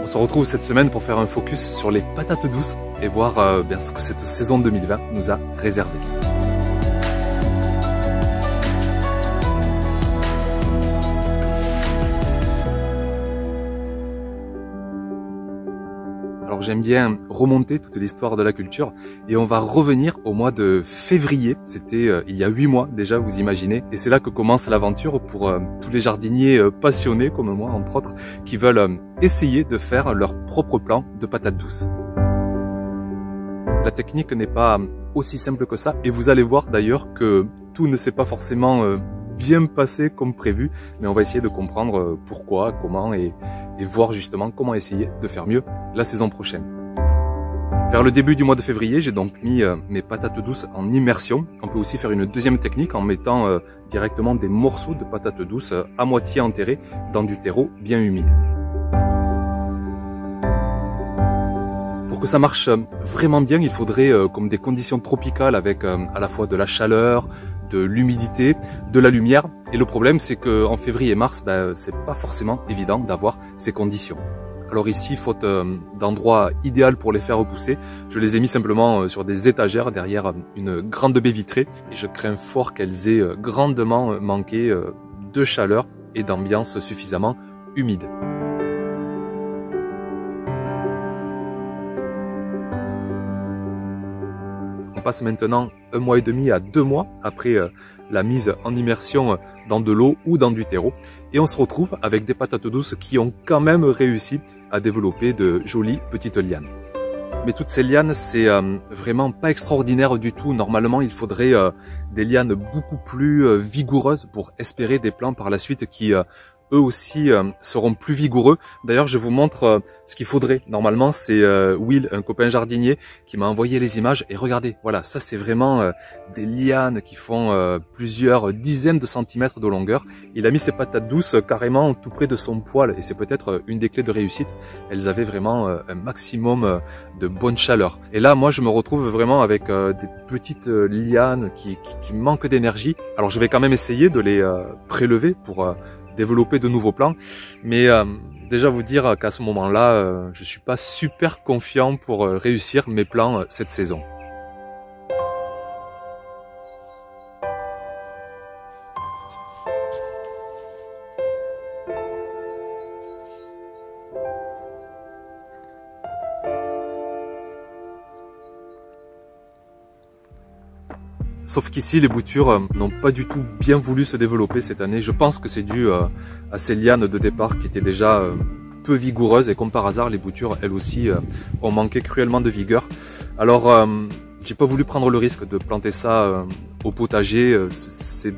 On se retrouve cette semaine pour faire un focus sur les patates douces et voir bien ce que cette saison 2020 nous a réservé. Alors j'aime bien remonter toute l'histoire de la culture et on va revenir au mois de février. C'était il y a 8 mois déjà, vous imaginez. Et c'est là que commence l'aventure pour tous les jardiniers passionnés comme moi entre autres qui veulent essayer de faire leur propre plan de patates douces. La technique n'est pas aussi simple que ça et vous allez voir d'ailleurs que tout ne s'est pas forcément bien passé comme prévu, mais on va essayer de comprendre pourquoi, comment et voir justement comment essayer de faire mieux la saison prochaine. Vers le début du mois de février, j'ai donc mis mes patates douces en immersion. On peut aussi faire une deuxième technique en mettant directement des morceaux de patates douces à moitié enterrés dans du terreau bien humide. Pour que ça marche vraiment bien, il faudrait comme des conditions tropicales avec à la fois de la chaleur, de l'humidité, de la lumière. Et le problème, c'est qu'en février et mars, c'est pas forcément évident d'avoir ces conditions. Alors ici, faute d'endroit idéal pour les faire repousser, je les ai mis simplement sur des étagères derrière une grande baie vitrée. Et je crains fort qu'elles aient grandement manqué de chaleur et d'ambiance suffisamment humide. On passe maintenant 1 mois et demi à 2 mois après la mise en immersion dans de l'eau ou dans du terreau. Et on se retrouve avec des patates douces qui ont quand même réussi à développer de jolies petites lianes. Mais toutes ces lianes, c'est vraiment pas extraordinaire du tout. Normalement, il faudrait des lianes beaucoup plus vigoureuses pour espérer des plants par la suite qui eux aussi seront plus vigoureux. D'ailleurs, je vous montre ce qu'il faudrait. Normalement, c'est Will, un copain jardinier, qui m'a envoyé les images. Et regardez, voilà, ça c'est vraiment des lianes qui font plusieurs dizaines de centimètres de longueur. Il a mis ses patates douces carrément tout près de son poêle. Et c'est peut-être une des clés de réussite. Elles avaient vraiment un maximum de bonne chaleur. Et là, moi, je me retrouve vraiment avec des petites lianes qui manquent d'énergie. Alors, je vais quand même essayer de les prélever pour développer de nouveaux plans, mais déjà vous dire qu'à ce moment-là, je suis pas super confiant pour réussir mes plans cette saison. Sauf qu'ici, les boutures n'ont pas du tout bien voulu se développer cette année. Je pense que c'est dû à ces lianes de départ qui étaient déjà peu vigoureuses. Et comme par hasard, les boutures, elles aussi, ont manqué cruellement de vigueur. Alors, j'ai pas voulu prendre le risque de planter ça au potager, ces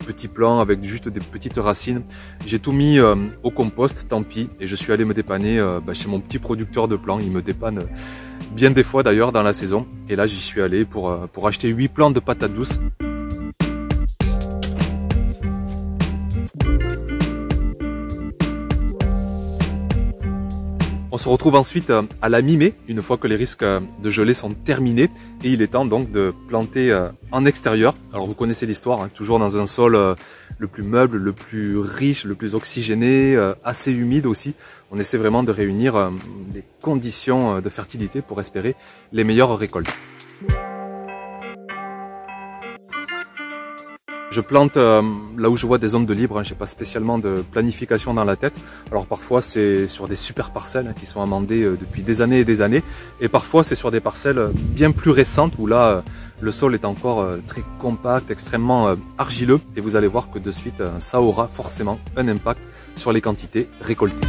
petits plants avec juste des petites racines. J'ai tout mis au compost, tant pis. Et je suis allé me dépanner chez mon petit producteur de plants. Il me dépanne bien des fois d'ailleurs dans la saison. Et là j'y suis allé pour acheter 8 plants de patates douces. On se retrouve ensuite à la mi-mai, une fois que les risques de gelée sont terminés. Et il est temps donc de planter en extérieur. Alors vous connaissez l'histoire, hein, toujours dans un sol le plus meuble, le plus riche, le plus oxygéné, assez humide aussi. On essaie vraiment de réunir les conditions de fertilité pour espérer les meilleures récoltes. Je plante là où je vois des zones de libre, hein, je n'ai pas spécialement de planification dans la tête. Alors parfois c'est sur des super parcelles qui sont amendées depuis des années et des années. Et parfois c'est sur des parcelles bien plus récentes où là le sol est encore très compact, extrêmement argileux. Et vous allez voir que de suite ça aura forcément un impact sur les quantités récoltées.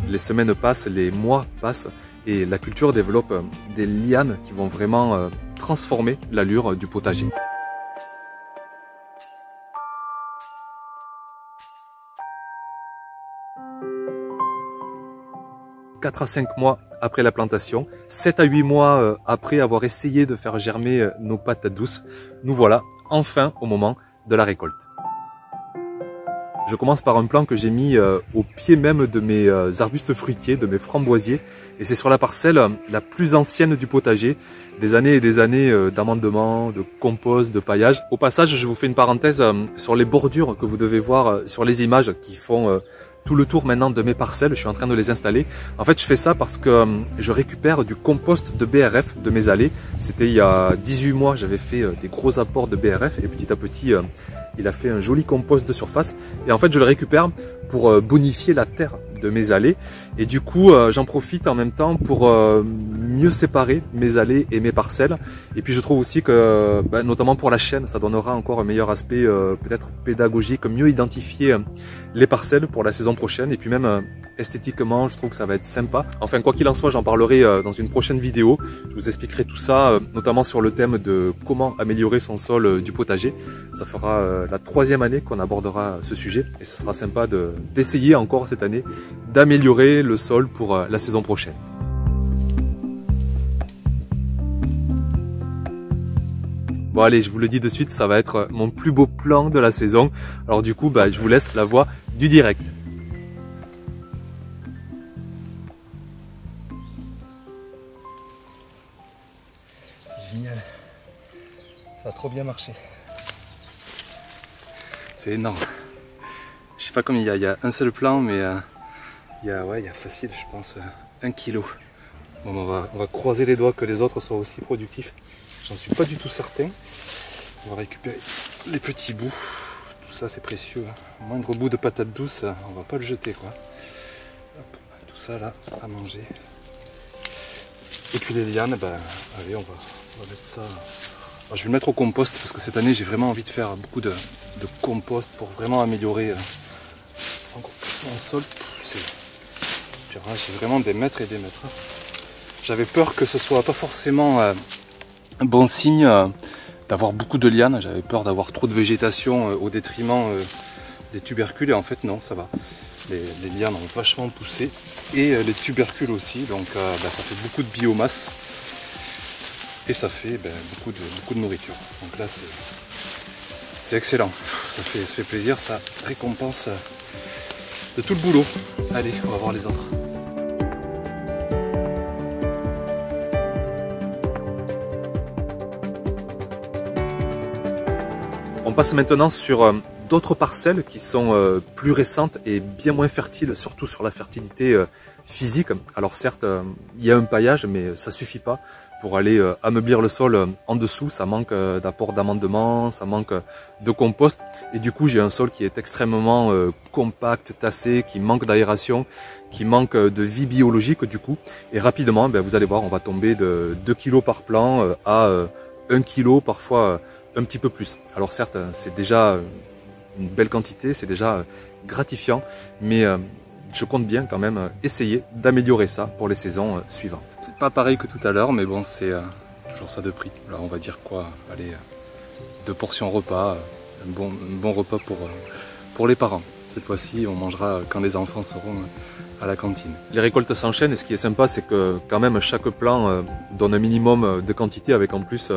Les semaines passent, les mois passent. Et la culture développe des lianes qui vont vraiment transformer l'allure du potager. « 4 à 5 mois après la plantation, 7 à 8 mois après avoir essayé de faire germer nos patates douces, nous voilà enfin au moment de la récolte. Je commence par un plan que j'ai mis au pied même de mes arbustes fruitiers, de mes framboisiers. Et c'est sur la parcelle la plus ancienne du potager. Des années et des années d'amendement, de compost, de paillage. Au passage, je vous fais une parenthèse sur les bordures que vous devez voir sur les images qui font tout le tour maintenant de mes parcelles. Je suis en train de les installer. En fait, je fais ça parce que je récupère du compost de BRF de mes allées. C'était il y a 18 mois, j'avais fait des gros apports de BRF et petit à petit, il a fait un joli compost de surface. Et en fait, je le récupère pour bonifier la terre de mes allées. Et du coup, j'en profite en même temps pour mieux séparer mes allées et mes parcelles. Et puis, je trouve aussi que, notamment pour la chaîne, ça donnera encore un meilleur aspect peut-être pédagogique, mieux identifier les parcelles pour la saison prochaine. Et puis même esthétiquement, je trouve que ça va être sympa. Enfin, quoi qu'il en soit, j'en parlerai dans une prochaine vidéo. Je vous expliquerai tout ça, notamment sur le thème de comment améliorer son sol du potager. Ça fera la 3e année qu'on abordera ce sujet. Et ce sera sympa d'essayer encore cette année d'améliorer le sol pour la saison prochaine. Bon allez, je vous le dis de suite, ça va être mon plus beau plan de la saison. Alors du coup, je vous laisse la voix du direct. C'est génial. Ça a trop bien marché. C'est énorme. Je sais pas combien il y a un seul plan, mais il y a facile, je pense, 1 kilo. Bon, on va croiser les doigts que les autres soient aussi productifs. J'en suis pas du tout certain. On va récupérer les petits bouts. Tout ça, c'est précieux. Le moindre bout de patate douce, on va pas le jeter, quoi. Hop, tout ça là, à manger. Et puis les lianes, allez, on va mettre ça. Alors, je vais le mettre au compost parce que cette année, j'ai vraiment envie de faire beaucoup de compost pour vraiment améliorer encore plus mon sol. J'ai vraiment des mètres et des mètres. J'avais peur que ce soit pas forcément un bon signe d'avoir beaucoup de lianes. J'avais peur d'avoir trop de végétation au détriment des tubercules. Et en fait, non, ça va. Les lianes ont vachement poussé. Et les tubercules aussi. Donc, ça fait beaucoup de biomasse. Et ça fait beaucoup de nourriture. Donc là, c'est excellent. Ça fait plaisir. Ça récompense de tout le boulot. Allez, on va voir les autres. On passe maintenant sur d'autres parcelles qui sont plus récentes et bien moins fertiles, surtout sur la fertilité physique. Alors certes, il y a un paillage, mais ça suffit pas pour aller ameublir le sol en dessous. Ça manque d'apport d'amendement, ça manque de compost. Et du coup, j'ai un sol qui est extrêmement compact, tassé, qui manque d'aération, qui manque de vie biologique du coup. Et rapidement, vous allez voir, on va tomber de 2 kg par plan à 1 kg, parfois un petit peu plus. Alors certes, c'est déjà une belle quantité, c'est déjà gratifiant, mais je compte bien quand même essayer d'améliorer ça pour les saisons suivantes. C'est pas pareil que tout à l'heure, mais bon, c'est toujours ça de prix. Là, on va dire quoi? Allez, 2 portions repas, un bon repas pour les parents. Cette fois-ci, on mangera quand les enfants seront à la cantine. Les récoltes s'enchaînent et ce qui est sympa, c'est que quand même chaque plant donne un minimum de quantité avec en plus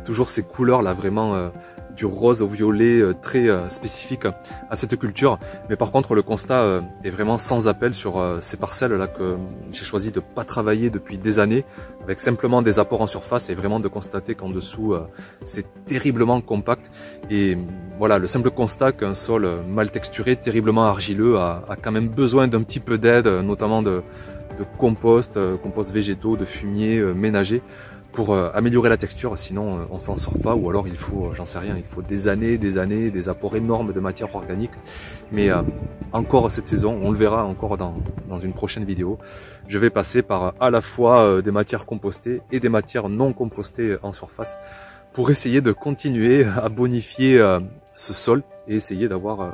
toujours ces couleurs là vraiment du rose au violet très spécifique à cette culture. Mais par contre, le constat est vraiment sans appel sur ces parcelles là que j'ai choisi de pas travailler depuis des années, avec simplement des apports en surface et vraiment de constater qu'en dessous c'est terriblement compact. Et voilà, le simple constat qu'un sol mal texturé, terriblement argileux, a quand même besoin d'un petit peu d'aide, notamment de compost végétaux, de fumier ménager, pour améliorer la texture, sinon on s'en sort pas, ou alors il faut, j'en sais rien, il faut des années, des apports énormes de matière organique. Mais encore cette saison, on le verra encore dans une prochaine vidéo, je vais passer par à la fois des matières compostées et des matières non compostées en surface, pour essayer de continuer à bonifier ce sol et essayer d'avoir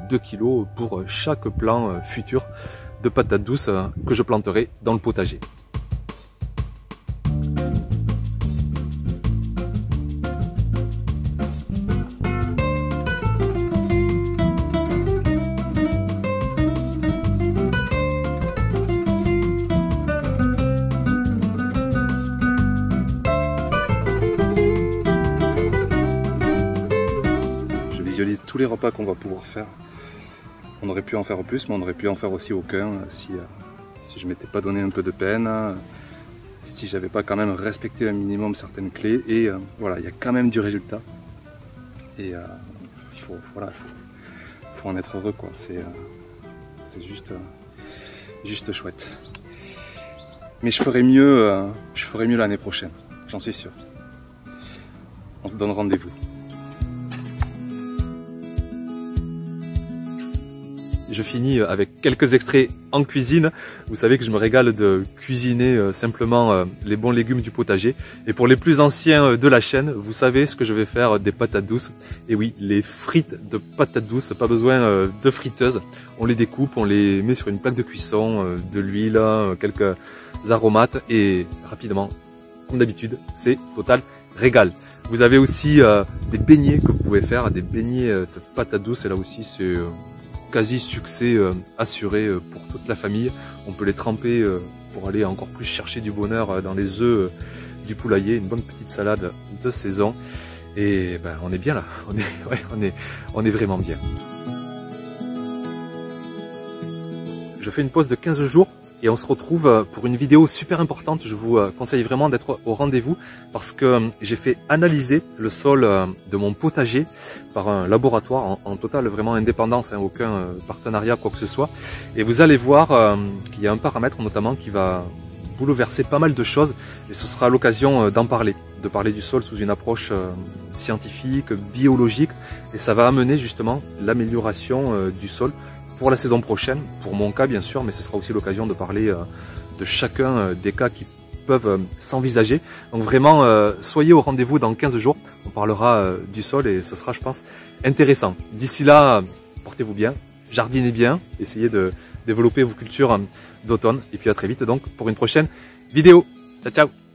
2 kilos pour chaque plant futur de patates douces que je planterai dans le potager. Tous les repas qu'on va pouvoir faire On aurait pu en faire plus, mais on aurait pu en faire aussi aucun si je m'étais pas donné un peu de peine, si j'avais pas quand même respecté un minimum certaines clés. Et voilà, il y a quand même du résultat. Et il faut en être heureux, quoi. C'est juste chouette. Mais je ferai mieux l'année prochaine, j'en suis sûr. On se donne rendez-vous. Je finis avec quelques extraits en cuisine. Vous savez que je me régale de cuisiner simplement les bons légumes du potager. Et pour les plus anciens de la chaîne, vous savez ce que je vais faire, des patates douces. Et oui, les frites de patates douces, pas besoin de friteuse. On les découpe, on les met sur une plaque de cuisson, de l'huile, quelques aromates et rapidement, comme d'habitude, c'est total régal. Vous avez aussi des beignets que vous pouvez faire, des beignets de patates douces. Et là aussi, c'est quasi succès assuré pour toute la famille. On peut les tremper pour aller encore plus chercher du bonheur dans les œufs du poulailler. Une bonne petite salade de saison. Et ben, on est bien là. On est vraiment bien. Je fais une pause de 15 jours. Et on se retrouve pour une vidéo super importante. Je vous conseille vraiment d'être au rendez-vous parce que j'ai fait analyser le sol de mon potager par un laboratoire en totale vraiment indépendance, hein, aucun partenariat, quoi que ce soit. Et vous allez voir qu'il y a un paramètre notamment qui va bouleverser pas mal de choses et ce sera l'occasion d'en parler, de parler du sol sous une approche scientifique, biologique, et ça va amener justement l'amélioration du sol pour la saison prochaine, pour mon cas bien sûr, mais ce sera aussi l'occasion de parler de chacun des cas qui peuvent s'envisager. Donc vraiment, soyez au rendez-vous dans 15 jours, on parlera du sol et ce sera, je pense, intéressant. D'ici là, portez-vous bien, jardinez bien, essayez de développer vos cultures d'automne, et puis à très vite donc pour une prochaine vidéo. Ciao, ciao!